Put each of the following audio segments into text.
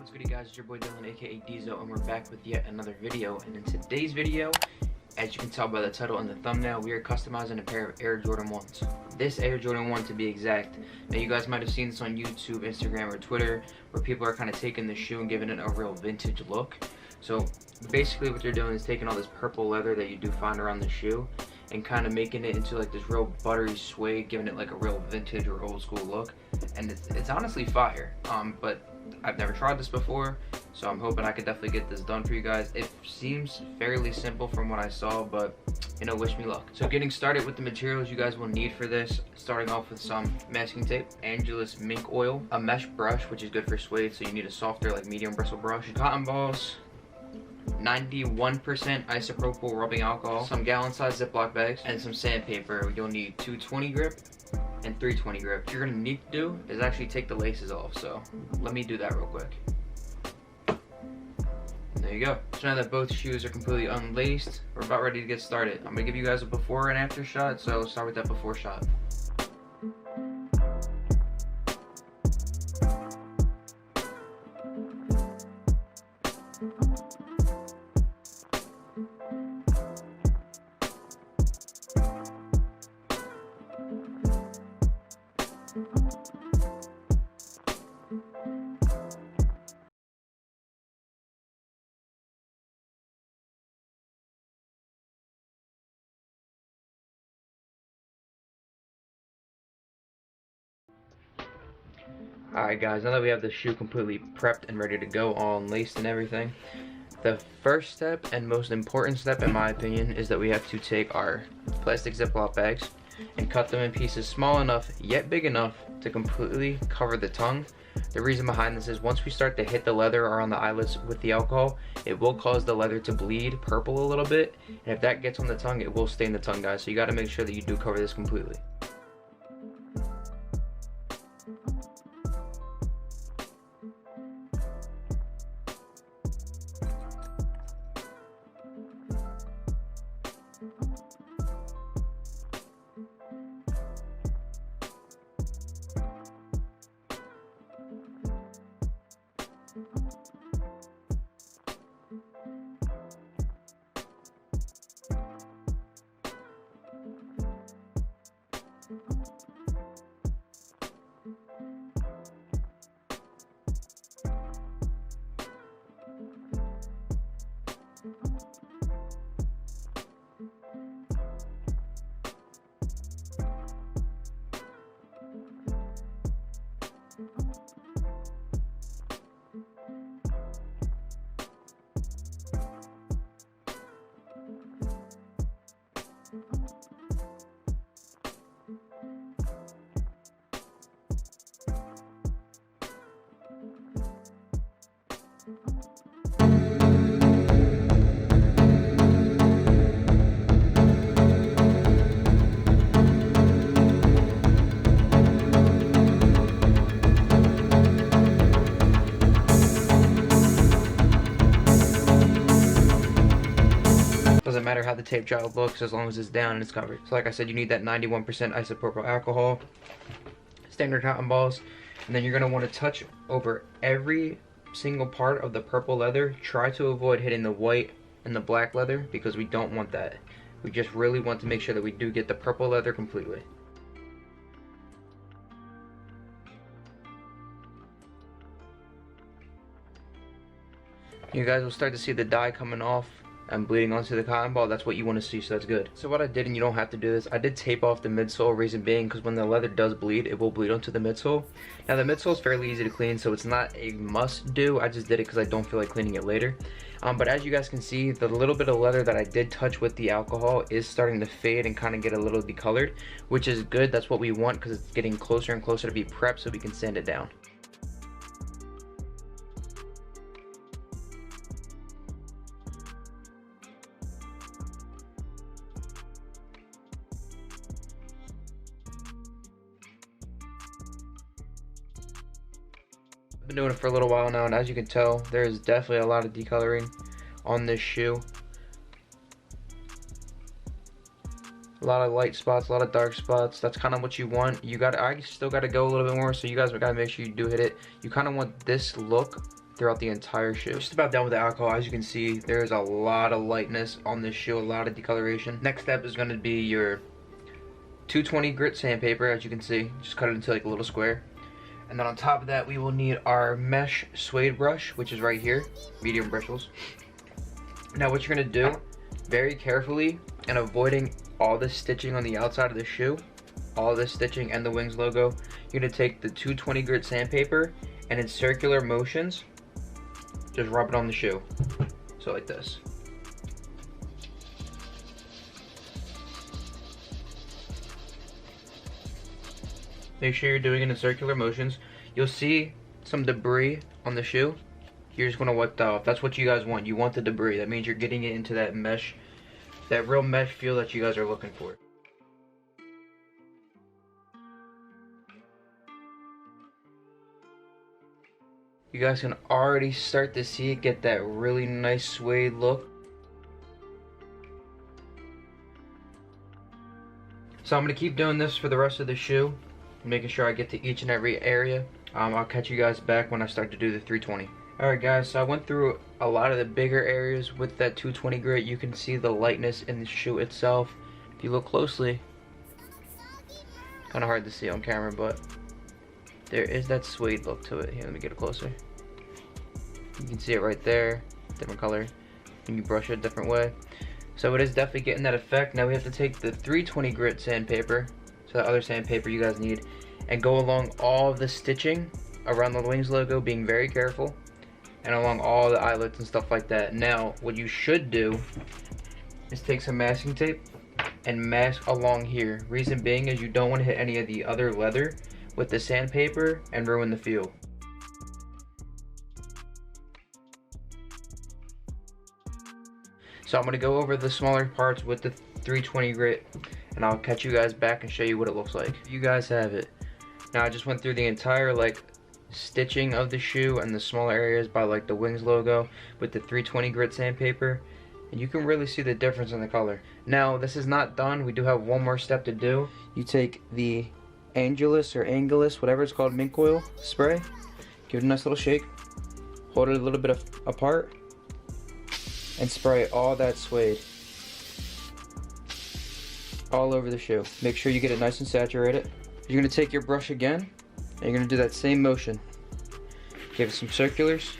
What's good, you guys? It's your boy Dylan, aka Diesel, and we're back with yet another video. And in today's video, as you can tell by the title and the thumbnail, we are customizing a pair of Air Jordan 1s. This Air Jordan 1 to be exact. Now, you guys might have seen this on YouTube, Instagram, or Twitter, where people are kind of taking the shoe and giving it a real vintage look. So basically what they're doing is taking all this purple leather that you do find around the shoe and kind of making it into like this real buttery suede, giving it like a real vintage or old school look. And it's honestly fire. But I've never tried this before, so I'm hoping I could definitely get this done for you guys. It seems fairly simple from what I saw, but you know, wish me luck. So getting started with the materials you guys will need for this, starting off with some masking tape, Angelus mink oil, a mesh brush, which is good for suede, so you need a softer like medium bristle brush, cotton balls, 91% isopropyl rubbing alcohol, some gallon-sized Ziploc bags, and some sandpaper. You'll need 220 grip and 320 grip. What you're gonna need to do is actually take the laces off, so let me do that real quick. And there you go. So now that both shoes are completely unlaced, we're about ready to get started. I'm gonna give you guys a before and after shot, so let's start with that before shot. Alright guys, now that we have the shoe completely prepped and ready to go, all unlaced and everything, the first step and most important step in my opinion is that we have to take our plastic Ziploc bags and cut them in pieces small enough yet big enough to completely cover the tongue. The reason behind this is once we start to hit the leather or on the eyelets with the alcohol, it will cause the leather to bleed purple a little bit, and if that gets on the tongue, it will stain the tongue, guys, so you got to make sure that you do cover this completely. Doesn't matter how the tape job looks as long as it's down and it's covered. So like I said, you need that 91% isopropyl alcohol, standard cotton balls, and then you're going to want to touch over every single part of the purple leather. Try to avoid hitting the white and the black leather because we don't want that. We just really want to make sure that we do get the purple leather completely. You guys will start to see the dye coming off and bleeding onto the cotton ball. That's what you want to see, so that's good. So what I did, and you don't have to do this, I did tape off the midsole, reason being because when the leather does bleed, it will bleed onto the midsole. Now the midsole is fairly easy to clean, so it's not a must do. I just did it because I don't feel like cleaning it later. But as you guys can see, the little bit of leather that I did touch with the alcohol is starting to fade and kind of get a little decolored, which is good. That's what we want because it's getting closer and closer to be prepped so we can sand it down. Been doing it for a little while now, and as you can tell, there's definitely a lot of decoloring on this shoe. A lot of light spots, a lot of dark spots. That's kind of what you want. I still got to go a little bit more, so you guys got to make sure you do hit it. You kind of want this look throughout the entire shoe. Just about done with the alcohol. As you can see, there's a lot of lightness on this shoe, a lot of decoloration. Next step is going to be your 220 grit sandpaper. As you can see, just cut it into like a little square. And then on top of that, we will need our mesh suede brush, which is right here, medium bristles. Now what you're going to do, very carefully, and avoiding all the stitching on the outside of the shoe, all this stitching and the Wings logo, you're going to take the 220 grit sandpaper and in circular motions, just rub it on the shoe. So like this. Make sure you're doing it in circular motions. You'll see some debris on the shoe. You're just gonna wipe that off. That's what you guys want. You want the debris. That means you're getting it into that mesh, that real mesh feel that you guys are looking for. You guys can already start to see it get that really nice suede look. So I'm gonna keep doing this for the rest of the shoe, making sure I get to each and every area. I'll catch you guys back when I start to do the 320. Alright guys, so I went through a lot of the bigger areas with that 220 grit. You can see the lightness in the shoe itself. If you look closely, kind of hard to see on camera, but there is that suede look to it. Here, let me get it closer. You can see it right there, different color, and you brush it a different way. So it is definitely getting that effect. Now we have to take the 320 grit sandpaper, so that other sandpaper you guys need, and go along all of the stitching around the Wings logo, being very careful, and along all the eyelets and stuff like that. Now what you should do is take some masking tape and mask along here. Reason being is you don't want to hit any of the other leather with the sandpaper and ruin the feel. So I'm going to go over the smaller parts with the 320 grit, and I'll catch you guys back and show you what it looks like. You guys have it. Now I just went through the entire like stitching of the shoe and the smaller areas by like the Wings logo with the 320 grit sandpaper, and you can really see the difference in the color. Now this is not done. We do have one more step to do. You take the Angelus or Angelus, whatever it's called, mink oil spray, give it a nice little shake, hold it a little bit apart, and spray all that suede all over the shoe. Make sure you get it nice and saturated. You're going to take your brush again, and you're going to do that same motion. Give it some circulars.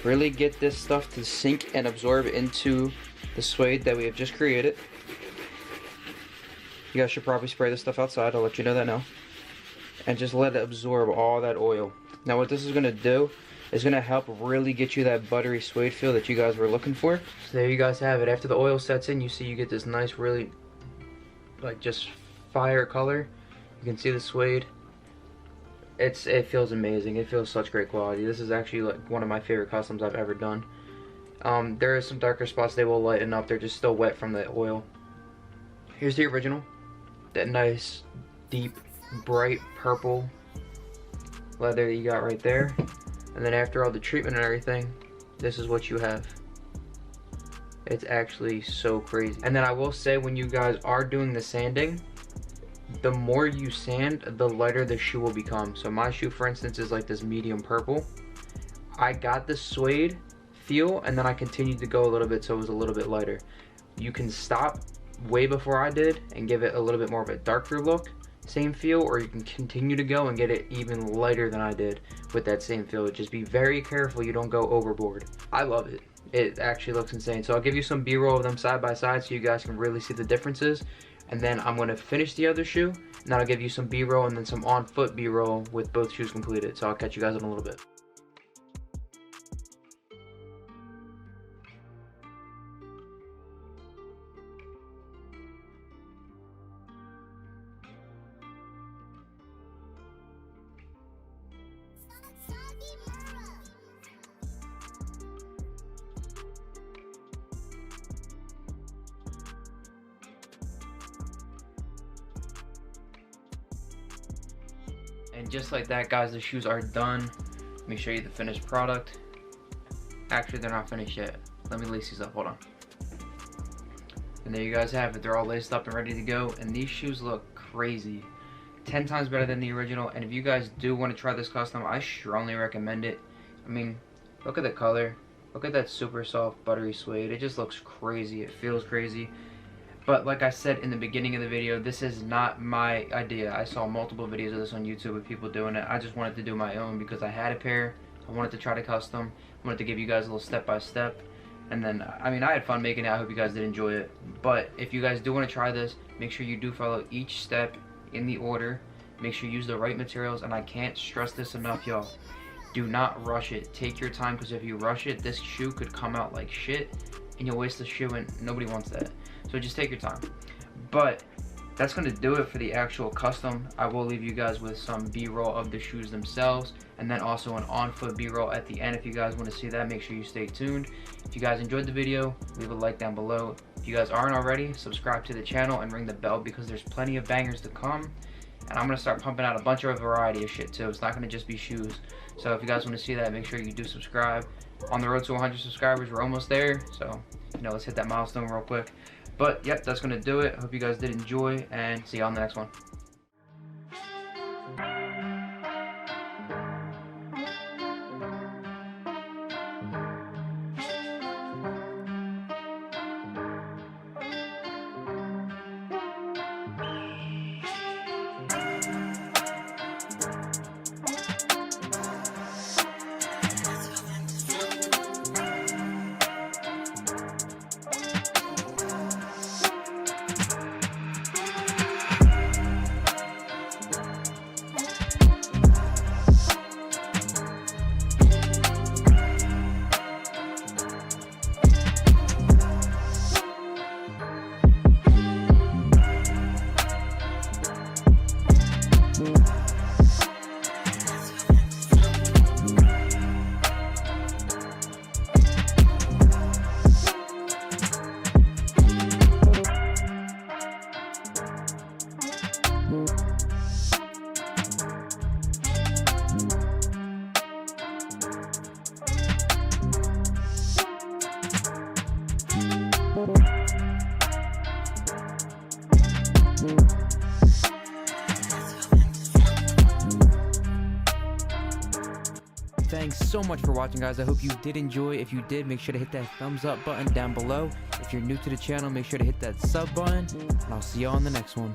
Really get this stuff to sink and absorb into the suede that we have just created. You guys should probably spray this stuff outside. I'll let you know that now. And just let it absorb all that oil. Now what this is going to do is going to help really get you that buttery suede feel that you guys were looking for. So there you guys have it. After the oil sets in, you see you get this nice, really like just fire color. You can see the suede. It feels amazing. It feels such great quality. This is actually like one of my favorite customs I've ever done. There is some darker spots they will lighten up. They're just still wet from the oil. Here's the original. That nice, deep, bright purple leather that you got right there. And then after all the treatment and everything, this is what you have. It's actually so crazy. And then I will say, when you guys are doing the sanding, the more you sand, the lighter the shoe will become. So my shoe, for instance, is like this medium purple. I got the suede feel, and then I continued to go a little bit so it was a little bit lighter. You can stop way before I did and give it a little bit more of a darker look, same feel, or you can continue to go and get it even lighter than I did with that same feel. Just be very careful you don't go overboard. I love it. It actually looks insane. So I'll give you some B-roll of them side by side so you guys can really see the differences. And then I'm going to finish the other shoe, and then I'll give you some B-roll and then some on-foot B-roll with both shoes completed. So I'll catch you guys in a little bit. And just like that, guys, the shoes are done. Let me show you the finished product. Actually, they're not finished yet. Let me lace these up, hold on. And there you guys have it. They're all laced up and ready to go. And these shoes look crazy. 10 times better than the original. And if you guys do want to try this custom, I strongly recommend it. I mean, Look at the color. Look at that super soft buttery suede. It just looks crazy. It feels crazy. But like I said in the beginning of the video, this is not my idea. I saw multiple videos of this on YouTube of people doing it. I just wanted to do my own because I had a pair. I wanted to try to custom. I wanted to give you guys a little step-by-step. And then, I mean, I had fun making it. I hope you guys did enjoy it. But if you guys do want to try this, make sure you do follow each step in the order. Make sure you use the right materials. And I can't stress this enough, y'all. Do not rush it. Take your time, because if you rush it, this shoe could come out like shit. And you'll waste the shoe, and nobody wants that. So just take your time. But that's going to do it for the actual custom. I will leave you guys with some B-roll of the shoes themselves, and then also an on-foot B-roll at the end. If you guys want to see that, make sure you stay tuned. If you guys enjoyed the video, leave a like down below. If you guys aren't already, subscribe to the channel and ring the bell, because there's plenty of bangers to come. And I'm going to start pumping out a bunch of variety of shit too. It's not going to just be shoes. So if you guys want to see that, make sure you do subscribe. On the road to 100 subscribers, we're almost there. So, you know, let's hit that milestone real quick. But, yep, that's going to do it. I hope you guys did enjoy, and see you on the next one. Thanks so much for watching, guys. I hope you did enjoy. If you did, make sure to hit that thumbs up button down below. If you're new to the channel, make sure to hit that sub button, and I'll see you on the next one.